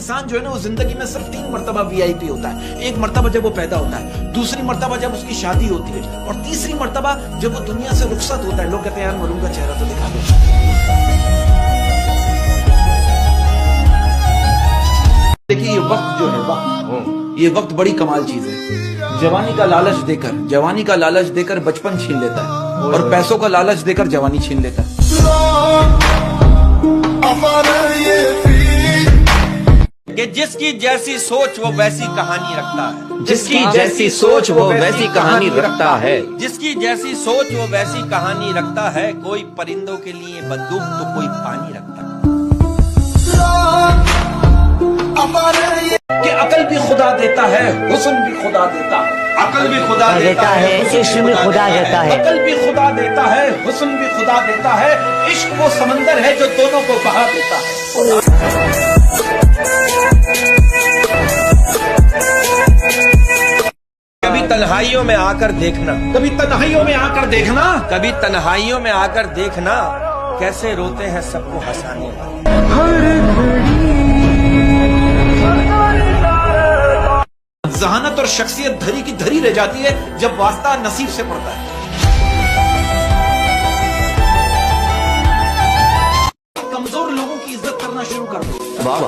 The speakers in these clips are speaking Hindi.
इंसान जो है ना वो जिंदगी में सिर्फ 3 मर्तबा वीआईपी होता है। एक मर्तबा जब वो पैदा होता है, दूसरी मर्तबा जब उसकी शादी होती है, और तीसरी मर्तबा जब वो दुनिया से रुखसत होता है। लोग कहते हैं यार मरूम का चेहरा तो दिखा दो। देखिए ये वक्त जो है, वक्त, ये वक्त बड़ी कमाल चीज है। जवानी का लालच देकर बचपन छीन लेता है, और पैसों का लालच देकर जवानी छीन लेता है। कि जिसकी जैसी सोच वो वैसी कहानी रखता है, जिसकी जैसी सोच वो वैसी कहानी रखता है, जिसकी जैसी सोच वो वैसी कहानी रखता है। कोई परिंदों के लिए बंदूक तो कोई पानी रखता है। कि अकल भी खुदा देता है, हुस्न भी खुदा देता है। अकल भी खुदा देता है, इश्क भी खुदा देता है। अकल भी खुदा देता है, हुस्न भी खुदा देता है। इश्क वो समंदर है जो दोनों को बहा देता है। कभी तन्हाइयों में आकर देखना, कभी तन्हाइयों में आकर देखना, कभी तन्हाइयों में आकर देखना, कैसे रोते हैं सबको हंसाने वाले। जहानत और शख्सियत धरी की धरी रह जाती है जब वास्ता नसीब से पड़ता है। कमजोर लोगों की इज्जत करना शुरू कर दो,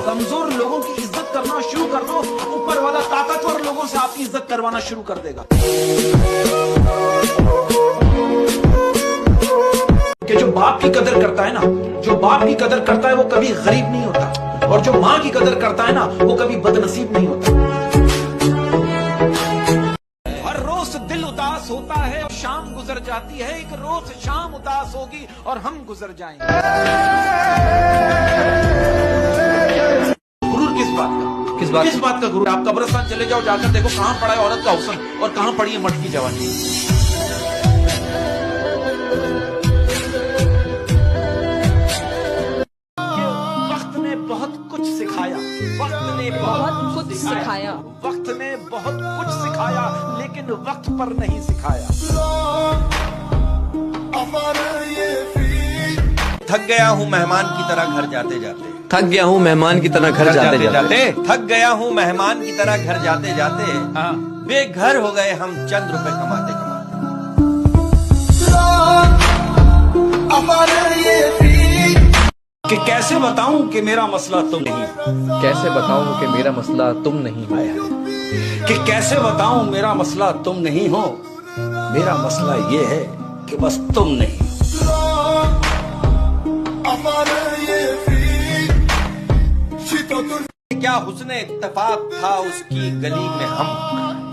कमजोर लोगों की इज्जत करना शुरू कर दो, ऊपर वाला ताकतवर लोगों से आपकी इज्जत करवाना शुरू कर देगा। कि जो बाप की कदर करता है ना, जो बाप की कदर करता है वो कभी गरीब नहीं होता, और जो माँ की कदर करता है ना वो कभी बदनसीब नहीं होता। दिल उदास होता है और शाम गुजर जाती है, एक रोज शाम उदास होगी और हम गुजर जाएंगे। गुरूर किस बात का, किस बात का गुरूर? आप कब्रिस्तान चले जाओ, जाकर देखो कहां पड़ा है औरत का हुस्न और कहां पड़ी है मर्द की जवानी। वक्त ने बहुत कुछ सिखाया, वक्त ने बहुत कुछ सिखाया, वक्त ने बहुत कुछ सिखाया, लेकिन वक्त पर नहीं सिखाया। थक गया हूँ मेहमान की तरह घर जाते जाते, थक गया हूँ मेहमान की तरह घर जाते जाते, थक गया हूँ मेहमान की तरह घर जाते जाते। बेघर हो गए हम चंद रुपए कमाते कमाते। कि कैसे बताऊं कि मेरा मसला तुम नहीं, कैसे बताऊं कि मेरा मसला तुम नहीं हो, कि कैसे बताऊं मेरा मसला तुम नहीं हो, मेरा मसला ये है कि बस तुम नहीं। क्या हुस्ने इत्तेफाक था उसकी गली में हम,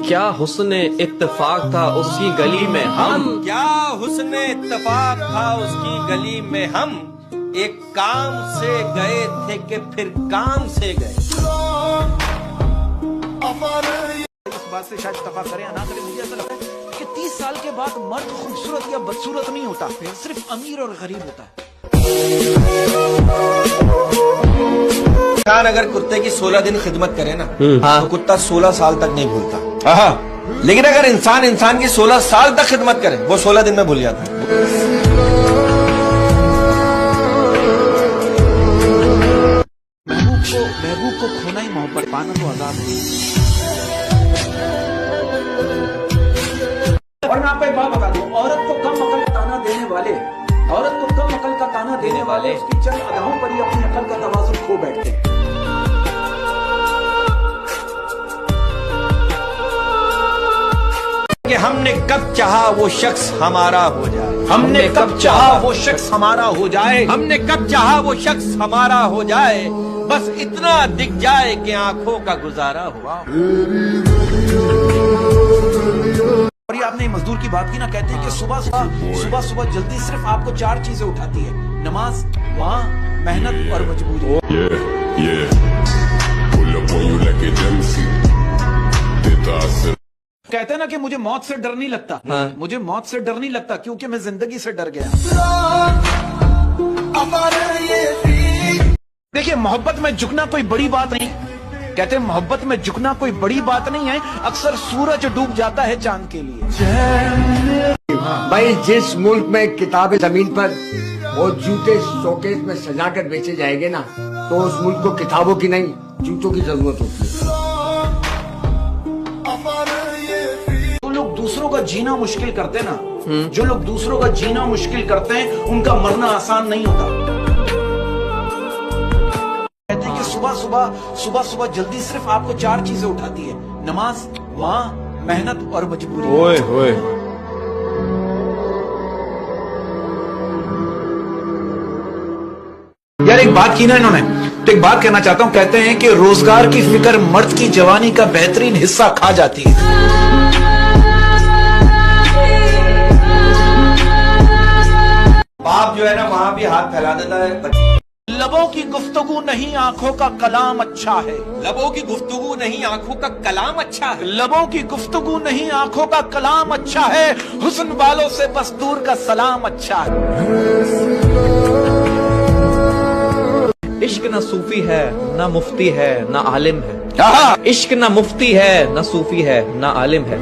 क्या हुस्ने इत्तेफाक था उसकी गली में हम, क्या हुस्ने इत्तेफाक था उसकी गली में हम। एक काम से गए थे कि फिर काम से गए। इस बात से शायद इत्तेफाक करें या ना करें, मुझे ऐसा लगता है कि 30 साल के बाद मर्द खूबसूरत या बदसूरत नहीं होता, सिर्फ अमीर और गरीब होता है। इंसान अगर कुत्ते की 16 दिन खिदमत करे ना, तो कुत्ता 16 साल तक नहीं भूलता। लेकिन अगर इंसान की 16 साल तक खिदमत करे, वो 16 दिन में भूल जाता है। महबूब को खोना ही मोहब्बत, पाना तो आजाद है। और मैं आपको एक बात बता दूं, औरत को कम अकल का ताना देने वाले, औरत को कम अकल का ताना देने वाले उसकी चंद अदाओं पर ही अपनी अकल का तवाज़ुन खो बैठते हैं। कि हमने कब चाहा वो शख्स हमारा हो जाए, हमने कब चाहा वो शख्स हमारा हो जाए, हमने कब चाहा वो शख्स हमारा हो जाए। बस इतना दिख जाए कि आंखों का गुजारा हुआ। और ये आपने मजदूर की बात की ना, कहते हैं कि सुबह जल्दी सिर्फ आपको 4 चीजें उठाती है, नमाज, वहाँ मेहनत और मजबूरी। कहते हैं ना कि मुझे मौत से डर नहीं लगता, मुझे मौत से डर नहीं लगता क्योंकि मैं जिंदगी से डर गया। देखिए मोहब्बत में झुकना कोई बड़ी बात नहीं, कहते हैं मोहब्बत में झुकना कोई बड़ी बात नहीं है, अक्सर सूरज डूब जाता है चांद के लिए। भाई जिस मुल्क में किताबें जमीन पर और जूते शोकेस में सजाकर बेचे जाएंगे ना, तो उस मुल्क को किताबों की नहीं जूतों की जरूरत होती है। जो लोग दूसरों का जीना मुश्किल करते हैं ना, जो लोग दूसरों का जीना मुश्किल करते हैं, उनका मरना आसान नहीं होता। कहते हैं कि सुबह सुबह जल्दी सिर्फ आपको 4 चीजें उठाती है: नमाज, माँ, मेहनत और मजबूरी। ओए ओए यार एक बात की ना इन्होंने, तो एक बात कहना चाहता हूं। कहते हैं कि रोजगार की फिक्र मर्द की जवानी का बेहतरीन हिस्सा खा जाती है। बाप जो है ना वहाँ भी हाथ फैला देता है। लबों की गुफ्तगू नहीं, आंखों का कलाम अच्छा है। लबों की गुफ्तगू नहीं, आंखों का कलाम अच्छा है। लबों की गुफ्तगू नहीं, आंखों का कलाम अच्छा है। हुस्न वालों से बस दूर का सलाम अच्छा है। इश्क ना सूफी है, ना मुफ्ती है, ना आलिम है। आहा! इश्क ना मुफ्ती है, ना सूफी है, ना आलिम है।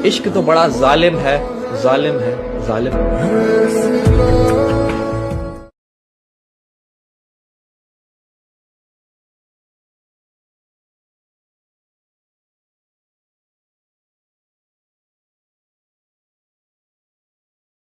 इश्क तो बड़ा जालिम है, जालिम है, जालिम है।